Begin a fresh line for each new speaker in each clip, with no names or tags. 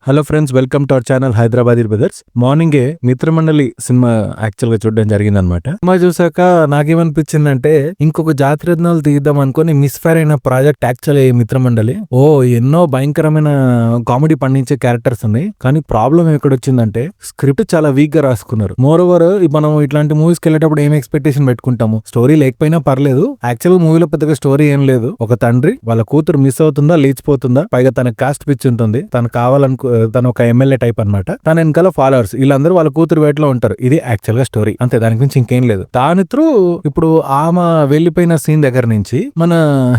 Hello friends, welcome to our channel Hyderabadi brothers. మార్నింగే మిత్రమండలి cinema actual గా చూడడం జరిగిందనమాట. సినిమా చూసాక నాకేమనిపించిందంటే ఇంకొక జాతిరత్నాలు తీద్దాం అనుకుని మిస్ఫైర్ అయిన ప్రాజెక్ట్ యాక్చువల్ మిత్రమండలి. ఎన్నో భయంకరమైన కామెడీ పండించే క్యారెక్టర్స్ ఉన్నాయి, కానీ ప్రాబ్లం ఎక్కడొచ్చిందంటే స్క్రిప్ట్ చాలా వీక్ గా రాసుకున్నారు. మోర్ ఓవర్ మనం ఇట్లాంటి మూవీస్కి వెళ్ళేటప్పుడు ఏం ఎక్స్పెక్టేషన్ పెట్టుకుంటాము, స్టోరీ లేకపోయినా పర్లేదు. యాక్చువల్ మూవీలో పెద్దగా స్టోరీ ఏం లేదు. ఒక తండ్రి వాళ్ళ కూతురు మిస్ అవుతుందా, లేచిపోతుందా, పైగా తన కాస్ట్ పిచ్ ఉంటుంది, తను తను ఒక ఎమ్మెల్యే టైప్ అనమాట. తన వెనకాల ఫాలోవర్స్ వీళ్ళందరూ వాళ్ళ కూతురు వేటలో ఉంటారు. ఇది యాక్చువల్ గా స్టోరీ, అంతే, దానికి మించి ఇంకేం లేదు. దాని త్రూ ఇప్పుడు ఆమె వెళ్లిపోయిన సీన్ దగ్గర నుంచి మన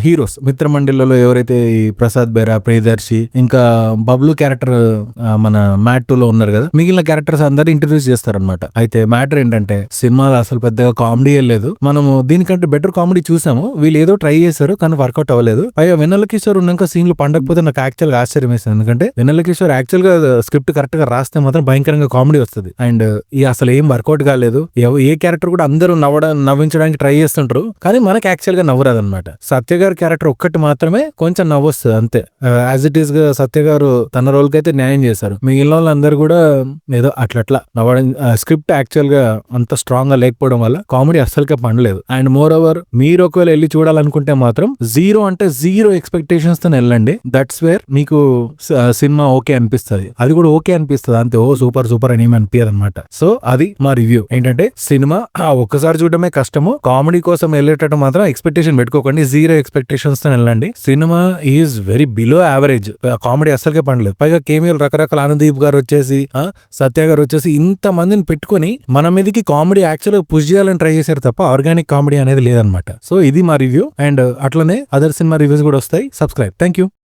హీరోస్ మిత్రమండలిలో ఎవరైతే ఈ ప్రసాద్ బెరా, ప్రియదర్శి, ఇంకా బబ్లు క్యారెక్టర్ మన మ్యాట్ 2 లో ఉన్నారు కదా, మిగిలిన క్యారెక్టర్స్ అందరూ ఇంట్రడ్యూస్ చేస్తారనమాట. అయితే మ్యాటర్ ఏంటంటే సినిమాలో అసలు పెద్దగా కామెడీ లేదు. మనము దీనికంటే బెటర్ కామెడీ చూసాము. వీళ్ళు ఏదో ట్రై చేశారు కానీ వర్కౌట్ అవ్వలేదు. పైగా వెన్నెల కిషోర్ ఉన్నాక సీన్లు పండకపోతే నాకు యాక్చువల్ గా ఆశ్చర్యం వేసింది. ఎందుకంటే వెన్నెల కిషోర్ యాక్చువల్ గా స్క్రిప్ట్ కరెక్ట్ గా రాస్తే మాత్రం భయంకరంగా కామెడీ వస్తుంది. అండ్ ఈ అసలు ఏం వర్కౌట్ కాలేదు. ఏ క్యారెక్టర్ కూడా అందరూ నవ్వించడానికి ట్రై చేస్తుంటారు, కానీ మనకి యాక్చువల్ గా నవ్వురాదు అనమాట. సత్య గారి క్యారెక్టర్ ఒక్కటి మాత్రమే కొంచెం నవ్వొస్తుంది, అంతే. యాజ్ ఇట్ ఈస్ గా సత్య గారు తన రోల్ కి అయితే న్యాయం చేశారు. మిగిలిన వాళ్ళందరూ కూడా ఏదో అట్లా నవ్వడం. స్క్రిప్ట్ యాక్చువల్ గా అంత స్ట్రాంగ్ గా లేకపోవడం వల్ల కామెడీ అస్సలుకే పండలేదు. అండ్ మోర్ ఓవర్ మీరు ఒకవేళ వెళ్ళి చూడాలనుకుంటే మాత్రం జీరో ఎక్స్పెక్టేషన్స్ తో వెళ్ళండి. దట్స్ వేర్ మీకు సినిమా ఓకే అనిపిస్తుంది. అది కూడా ఓకే అనిపిస్తుంది, అంతే. సూపర్ అని ఏమి అనిపించదు అనమాట. సో అది మా రివ్యూ. ఏంటంటే సినిమా ఒక్కసారి చూడడమే కష్టము. కామెడీ కోసం వెళ్ళేటట్టు మాత్రం ఎక్స్పెక్టేషన్ పెట్టుకోకండి. జీరో ఎక్స్పెక్టేషన్స్ తో వెళ్ళండి. Cinema is very below average. Comedy అస్సలకే పండలేదు. పైగా కేమీలు రకరకాల ఆనందీప్ గారు వచ్చేసి, సత్య గారు వచ్చేసి ఇంత మందిని పెట్టుకుని మన మీదకి కామెడీ యాక్చువల్ పుష్ చేయాలని ట్రై చేశారు తప్ప ఆర్గానిక్ కామెడీ అనేది లేదనమాట. సో ఇది మా రివ్యూ. అండ్ అట్లనే అదర్ సినిమా రివ్యూస్ కూడా వస్తాయి. సబ్స్క్రైబ్. Thank you.